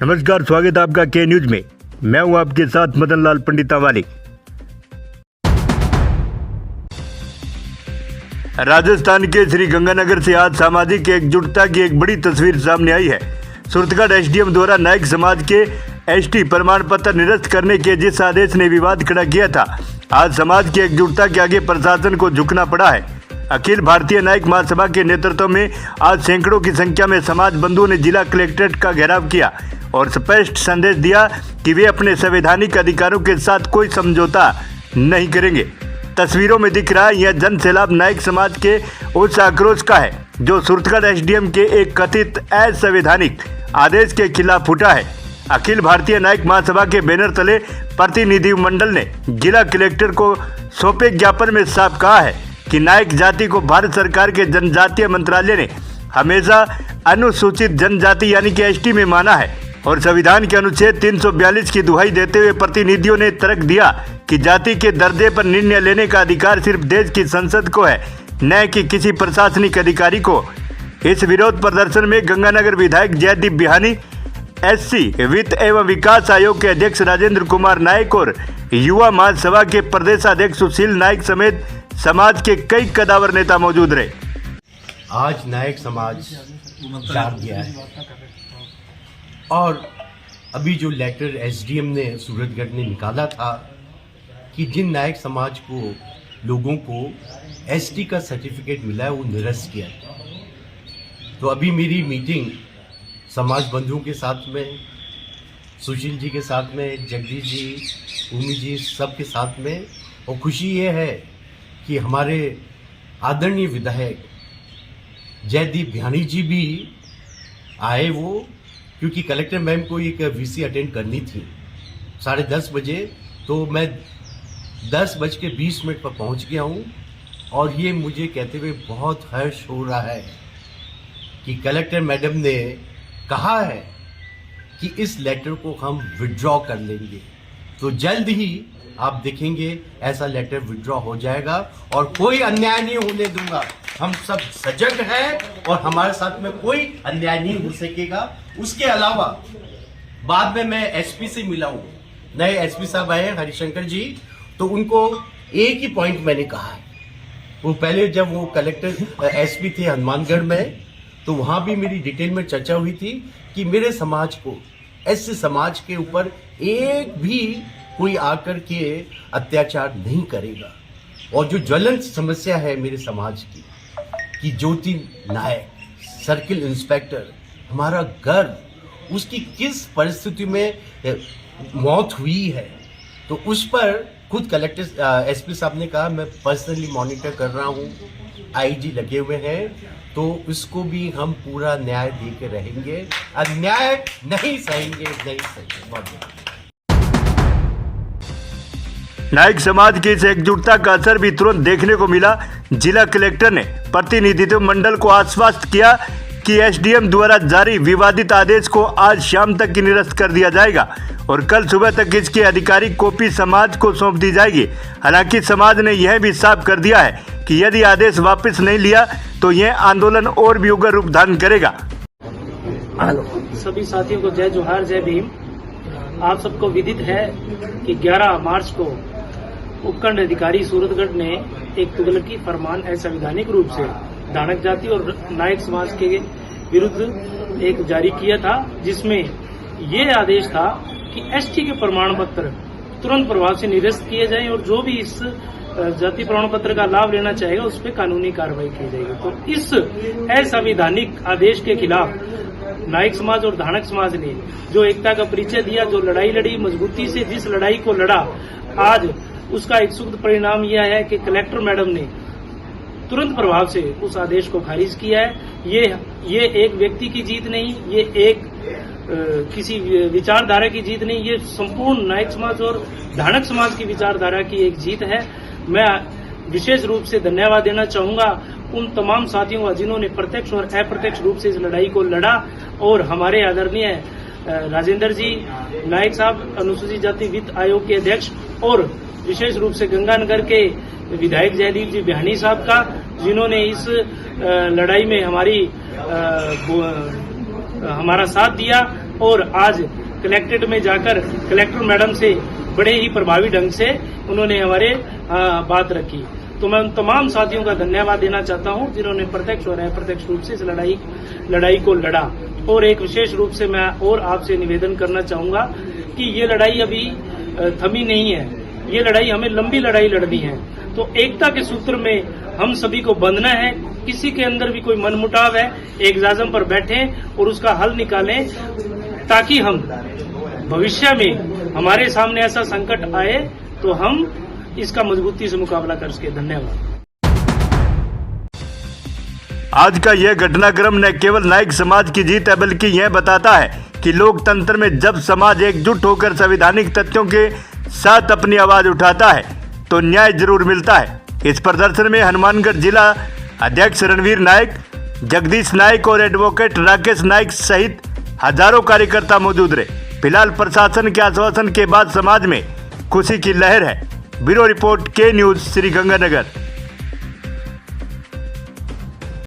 नमस्कार, स्वागत है आपका के न्यूज में। मैं हूं आपके साथ मदन लाल पंडितावाली। राजस्थान के श्रीगंगानगर से आज सामाजिक एकजुटता की एक बड़ी तस्वीर सामने आई है। सूरतगढ़ एसडीएम द्वारा नायक समाज के एसटी प्रमाण पत्र निरस्त करने के जिस आदेश ने विवाद खड़ा किया था, आज समाज की एकजुटता के आगे प्रशासन को झुकना पड़ा है। अखिल भारतीय नायक महासभा के नेतृत्व में आज सैकड़ों की संख्या में समाज बंधुओं ने जिला कलेक्ट्रेट का घेराव किया और स्पष्ट संदेश दिया कि वे अपने संवैधानिक अधिकारों के साथ कोई समझौता नहीं करेंगे। तस्वीरों में दिख रहा है यह जन सैलाब नायक समाज के उस आक्रोश का है जो सूरतगढ़ एसडीएम के एक कथित असंवैधानिक आदेश के खिलाफ उठा है। अखिल भारतीय नायक महासभा के बैनर तले प्रतिनिधिमंडल ने जिला कलेक्टर को सौंपे ज्ञापन में साफ कहा है कि नायक जाति को भारत सरकार के जनजातीय मंत्रालय ने हमेशा अनुसूचित जनजाति यानी कि एसटी में माना है और संविधान के अनुच्छेद 342 की दुहाई देते हुए प्रतिनिधियों ने तर्क दिया कि जाति के दर्जे पर निर्णय लेने का अधिकार सिर्फ देश की संसद को है, न कि किसी प्रशासनिक अधिकारी को। इस विरोध प्रदर्शन में गंगानगर विधायक जयदीप बिहानी, एससी वित्त एवं विकास आयोग के अध्यक्ष राजेंद्र कुमार नायक और युवा महासभा के प्रदेशाध्यक्ष सुशील नायक समेत समाज के कई कदावर नेता मौजूद रहे। आज नायक समाज जाग गया है और अभी जो लेटर एसडीएम ने सूरतगढ़ ने निकाला था कि जिन नायक समाज को लोगों को एसटी का सर्टिफिकेट मिला है वो निरस्त किया। तो अभी मेरी मीटिंग समाज बंधुओं के साथ में, सुशील जी के साथ में, जगदीश जी, भूमि जी, सब के साथ में, और खुशी ये है कि हमारे आदरणीय विधायक जयदीप बिहानी जी भी आए वो, क्योंकि कलेक्टर मैम को एक वीसी अटेंड करनी थी 10:30 बजे, तो मैं 10:20 पर पहुंच गया हूं और ये मुझे कहते हुए बहुत हर्ष हो रहा है कि कलेक्टर मैडम ने कहा है कि इस लेटर को हम विड्रॉ कर लेंगे। तो जल्द ही आप देखेंगे ऐसा लेटर विड्रॉ हो जाएगा और कोई अन्याय नहीं होने दूंगा। हम सब सजग हैं और हमारे साथ में कोई अन्याय नहीं हो सकेगा। उसके अलावा बाद में मैं एसपी से मिला हूं, नए एसपी साहब आए हैं हरिशंकर जी, तो उनको एक ही पॉइंट मैंने कहा है। वो पहले जब वो कलेक्टर एसपी थे हनुमानगढ़ में, तो वहां भी मेरी डिटेल में चर्चा हुई थी कि मेरे समाज को, ऐसे समाज के ऊपर एक भी कोई आकर के अत्याचार नहीं करेगा। और जो ज्वलंत समस्या है मेरे समाज की कि ज्योति नायक सर्किल इंस्पेक्टर, हमारा घर, उसकी किस परिस्थिति में मौत हुई है, तो उस पर खुद कलेक्टर एसपी साहब ने कहा मैं पर्सनली मॉनिटर कर रहा हूँ, आईजी लगे हुए हैं, तो इसको भी हम पूरा न्याय दे के रहेंगे, अन्याय नहीं सहेंगे, नहीं सहेंगे। बहुत नायक समाज की इस एकजुटता का असर भी तुरंत देखने को मिला। जिला कलेक्टर ने प्रतिनिधित्व मंडल को आश्वस्त किया कि एसडीएम द्वारा जारी विवादित आदेश को आज शाम तक निरस्त कर दिया जाएगा और कल सुबह तक इसकी आधिकारिक कॉपी समाज को सौंप दी जाएगी। हालांकि समाज ने यह भी साफ कर दिया है कि यदि आदेश वापस नहीं लिया तो यह आंदोलन और भी उग्र रूप धारण करेगा। सभी साथियों को जय जोहार, जय भीम। आप सबको विदित है कि 11 मार्च को उपखंड अधिकारी सूरतगढ़ ने एक तुगलकी फरमान असंवैधानिक रूप से धानक जाति और नायक समाज के विरुद्ध एक जारी किया था, जिसमें ये आदेश था कि एसटी के प्रमाण पत्र तुरंत प्रभाव से निरस्त किए जाएं और जो भी इस जाति प्रमाण पत्र का लाभ लेना चाहेगा उस पर कानूनी कार्रवाई की जाएगी। तो इस असंवैधानिक आदेश के खिलाफ नायक समाज और धानक समाज ने जो एकता का परिचय दिया, जो लड़ाई लड़ी, मजबूती से जिस लड़ाई को लड़ा, आज उसका एक सुखद परिणाम यह है कि कलेक्टर मैडम ने तुरंत प्रभाव से उस आदेश को खारिज किया है। ये एक व्यक्ति की जीत नहीं, ये एक किसी विचारधारा की जीत नहीं, ये संपूर्ण नायक समाज और धानक समाज की विचारधारा की एक जीत है। मैं विशेष रूप से धन्यवाद देना चाहूंगा उन तमाम साथियों का जिन्होंने प्रत्यक्ष और अप्रत्यक्ष रूप से इस लड़ाई को लड़ा और हमारे आदरणीय राजेंद्र जी नायक साहब, अनुसूचित जाति वित्त आयोग के अध्यक्ष, और विशेष रूप से गंगानगर के विधायक जयदीप जी बिहानी साहब का, जिन्होंने इस लड़ाई में हमारा साथ दिया। और आज कलेक्ट्रेट में जाकर कलेक्टर मैडम से बड़े ही प्रभावी ढंग से उन्होंने हमारे बात रखी। तो मैं उन तमाम साथियों का धन्यवाद देना चाहता हूं जिन्होंने प्रत्यक्ष और अप्रत्यक्ष रूप से इस लड़ाई को लड़ा। और एक विशेष रूप से मैं और आपसे निवेदन करना चाहूंगा कि ये लड़ाई अभी थमी नहीं है, ये लड़ाई हमें लंबी लड़ाई लड़नी है। तो एकता के सूत्र में हम सभी को बंधना है। किसी के अंदर भी कोई मनमुटाव है, एक जाजम पर बैठें और उसका हल निकालें, ताकि हम भविष्य में हमारे सामने ऐसा संकट आए तो हम इसका मजबूती से मुकाबला कर सके। धन्यवाद। आज का यह घटनाक्रम न केवल नायक समाज की जीत है, बल्कि यह बताता है कि लोकतंत्र में जब समाज एकजुट होकर संवैधानिक तथ्यों के साथ अपनी आवाज उठाता है तो न्याय जरूर मिलता है। इस प्रदर्शन में हनुमानगढ़ जिला अध्यक्ष रणवीर नायक, जगदीश नायक और एडवोकेट राकेश नायक सहित हजारों कार्यकर्ता मौजूद रहे। फिलहाल प्रशासन के आश्वासन के बाद समाज में खुशी की लहर है। ब्यूरो रिपोर्ट के न्यूज, श्री गंगानगर।